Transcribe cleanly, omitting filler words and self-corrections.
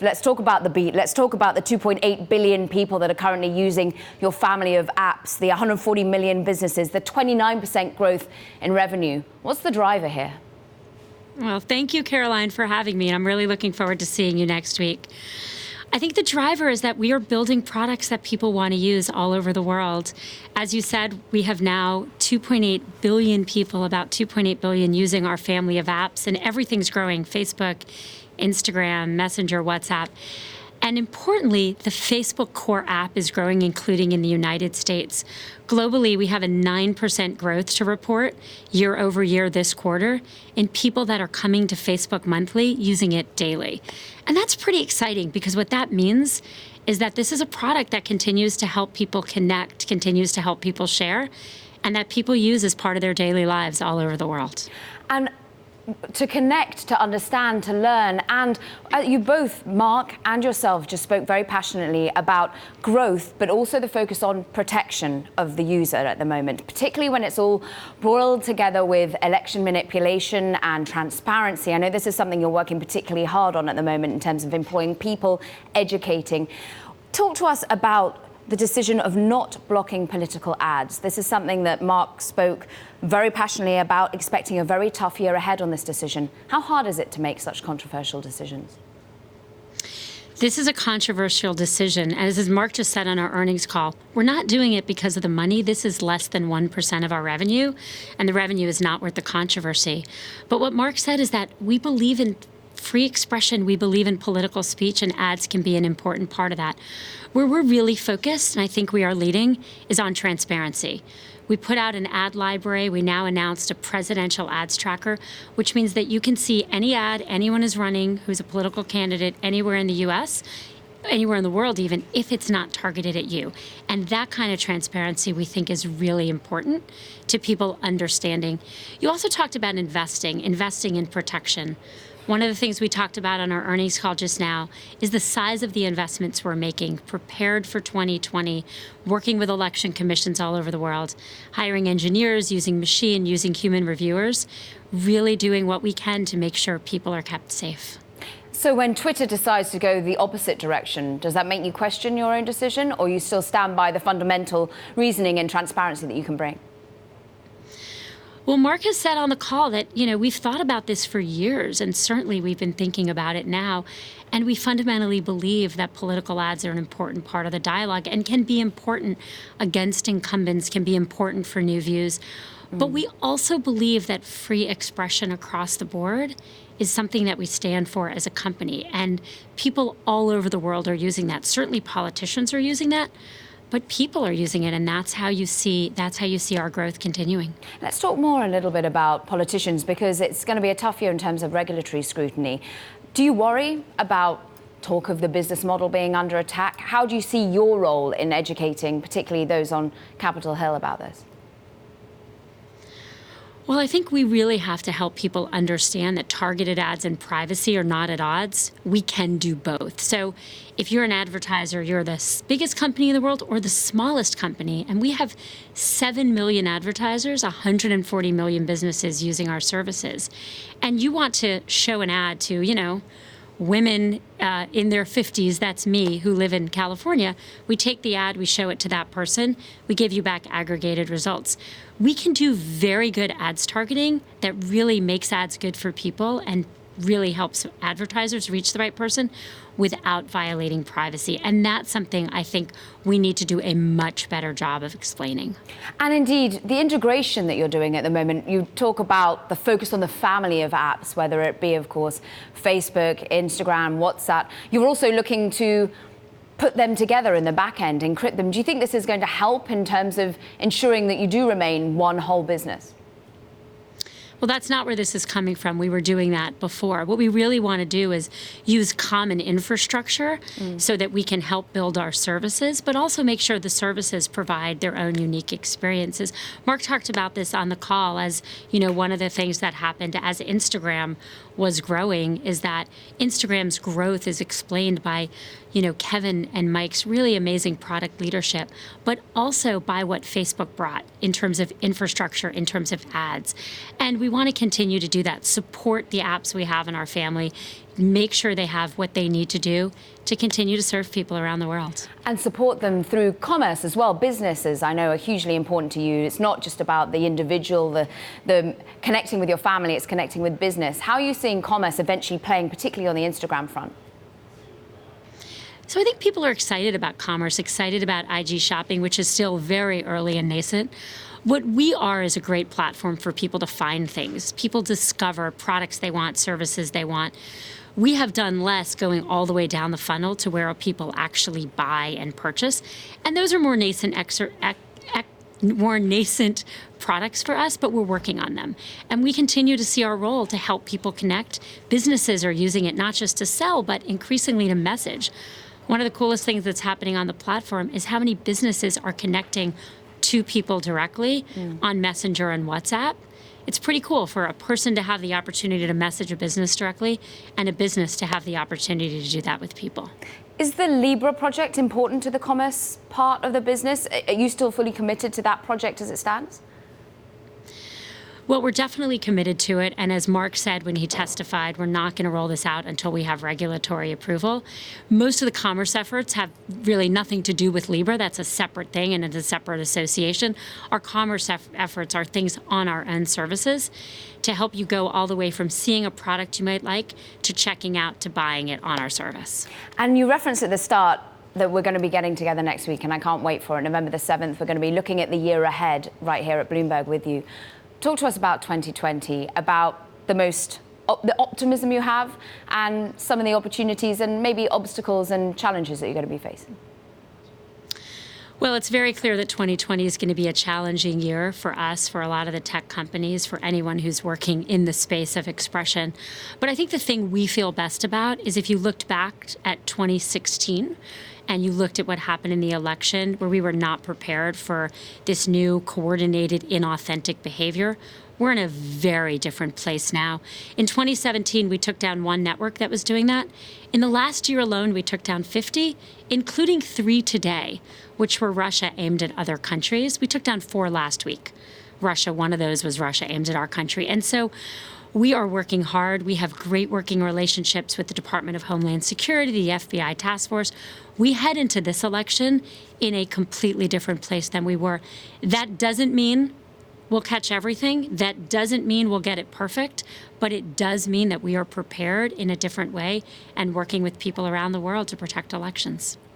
Let's talk about the beat. Let's talk about the 2.8 billion people that are currently using your family of apps, the 140 million businesses, the 29% growth in revenue. What's the driver here? Well, thank you, Caroline, for having me. And I'm really looking forward to seeing you next week. I think the driver is that we are building products that people want to use all over the world. As you said, we have now 2.8 billion people, about 2.8 billion using our family of apps, and everything's growing: Facebook, Instagram, Messenger, WhatsApp. And importantly, the Facebook core app is growing, including in the United States. Globally, we have a 9% growth to report year over year this quarter in people that are coming to Facebook monthly using it daily. And that's pretty exciting, because what that means is that this is a product that continues to help people connect, continues to help people share, and that people use as part of their daily lives all over the world. And to connect, to understand, to learn. And you both, Mark and yourself, just spoke very passionately about growth, but also the focus on protection of the user at the moment, particularly when it's all boiled together with election manipulation and transparency. I know this is something you're working particularly hard on at the moment in terms of employing people, educating. Talk to us about the decision of not blocking political ads. This is something that Mark spoke very passionately about, expecting a very tough year ahead on this decision. How hard is it to make such controversial decisions? This is a controversial decision. As Mark just said on our earnings call, we're not doing it because of the money. This is less than 1% of our revenue, and the revenue is not worth the controversy. But what Mark said is that we believe in free expression, we believe in political speech, and ads can be an important part of that. Where we're really focused, and I think we are leading, is on transparency. We put out an ad library. We now announced a presidential ads tracker, which means that you can see any ad anyone is running who's a political candidate anywhere in the US, anywhere in the world even, if it's not targeted at you. And that kind of transparency we think is really important to people understanding. You also talked about investing in protection. One of the things we talked about on our earnings call just now is the size of the investments we're making, prepared for 2020, working with election commissions all over the world, hiring engineers, using machine, using human reviewers, really doing what we can to make sure people are kept safe. So when Twitter decides to go the opposite direction, does that make you question your own decision, or you still stand by the fundamental reasoning and transparency that you can bring? Well, Mark has said on the call that, we've thought about this for years, and certainly we've been thinking about it now. And we fundamentally believe that political ads are an important part of the dialogue and can be important against incumbents, can be important for new views. But we also believe that free expression across the board is something that we stand for as a company. And people all over the world are using that. Certainly politicians are using that. But people are using it, and that's how you see our growth continuing. Let's talk more a little bit about politicians, because it's going to be a tough year in terms of regulatory scrutiny. Do you worry about talk of the business model being under attack? How do you see your role in educating, particularly those on Capitol Hill, about this? Well, I think we really have to help people understand that targeted ads and privacy are not at odds. We can do both. So if you're an advertiser, you're the biggest company in the world or the smallest company, and we have 7 million advertisers, 140 million businesses using our services, and you want to show an ad to, women in their 50s, that's me, who live in California, we take the ad, we show it to that person, we give you back aggregated results. We can do very good ads targeting that really makes ads good for people and really helps advertisers reach the right person without violating privacy. And that's something I think we need to do a much better job of explaining. And indeed, the integration that you're doing at the moment, you talk about the focus on the family of apps, whether it be, of course, Facebook, Instagram, WhatsApp. You're also looking to put them together in the back end, encrypt them. Do you think this is going to help in terms of ensuring that you do remain one whole business? Well, that's not where this is coming from. We were doing that before. What we really want to do is use common infrastructure so that we can help build our services, but also make sure the services provide their own unique experiences. Mark talked about this on the call as, one of the things that happened as Instagram was growing is that Instagram's growth is explained by, Kevin and Mike's really amazing product leadership, but also by what Facebook brought in terms of infrastructure, in terms of ads. And we want to continue to do that, support the apps we have in our family, make sure they have what they need to do to continue to serve people around the world. And support them through commerce as well. Businesses, I know, are hugely important to you. It's not just about the individual, the connecting with your family, it's connecting with business. How are you seeing commerce eventually playing, particularly on the Instagram front? So I think people are excited about commerce, excited about IG shopping, which is still very early and nascent. What we are is a great platform for people to find things. People discover products they want, services they want. We have done less going all the way down the funnel to where people actually buy and purchase. And those are more nascent products for us, but we're working on them. And we continue to see our role to help people connect. Businesses are using it not just to sell, but increasingly to message. One of the coolest things that's happening on the platform is how many businesses are connecting to people directly on Messenger and WhatsApp. It's pretty cool for a person to have the opportunity to message a business directly and a business to have the opportunity to do that with people. Is the Libre project important to the commerce part of the business? Are you still fully committed to that project as it stands? Well, we're definitely committed to it. And as Mark said when he testified, we're not going to roll this out until we have regulatory approval. Most of the commerce efforts have really nothing to do with Libre. That's a separate thing and it's a separate association. Our commerce efforts are things on our own services to help you go all the way from seeing a product you might like to checking out to buying it on our service. And you referenced at the start that we're going to be getting together next week, and I can't wait for it. November the 7th, we're going to be looking at the year ahead right here at Bloomberg with you. Talk to us about 2020, about the optimism you have and some of the opportunities and maybe obstacles and challenges that you're going to be facing. Well, it's very clear that 2020 is going to be a challenging year for us, for a lot of the tech companies, for anyone who's working in the space of expression. But I think the thing we feel best about is if you looked back at 2016 and you looked at what happened in the election where we were not prepared for this new coordinated, inauthentic behavior, we're in a very different place now. In 2017, we took down one network that was doing that. In the last year alone, we took down 50, including 3 today, which were Russia aimed at other countries. We took down 4 last week. Russia, one of those was Russia aimed at our country. And so we are working hard. We have great working relationships with the Department of Homeland Security, the FBI task force. We head into this election in a completely different place than we were. That doesn't mean we'll catch everything. That doesn't mean we'll get it perfect, but it does mean that we are prepared in a different way and working with people around the world to protect elections.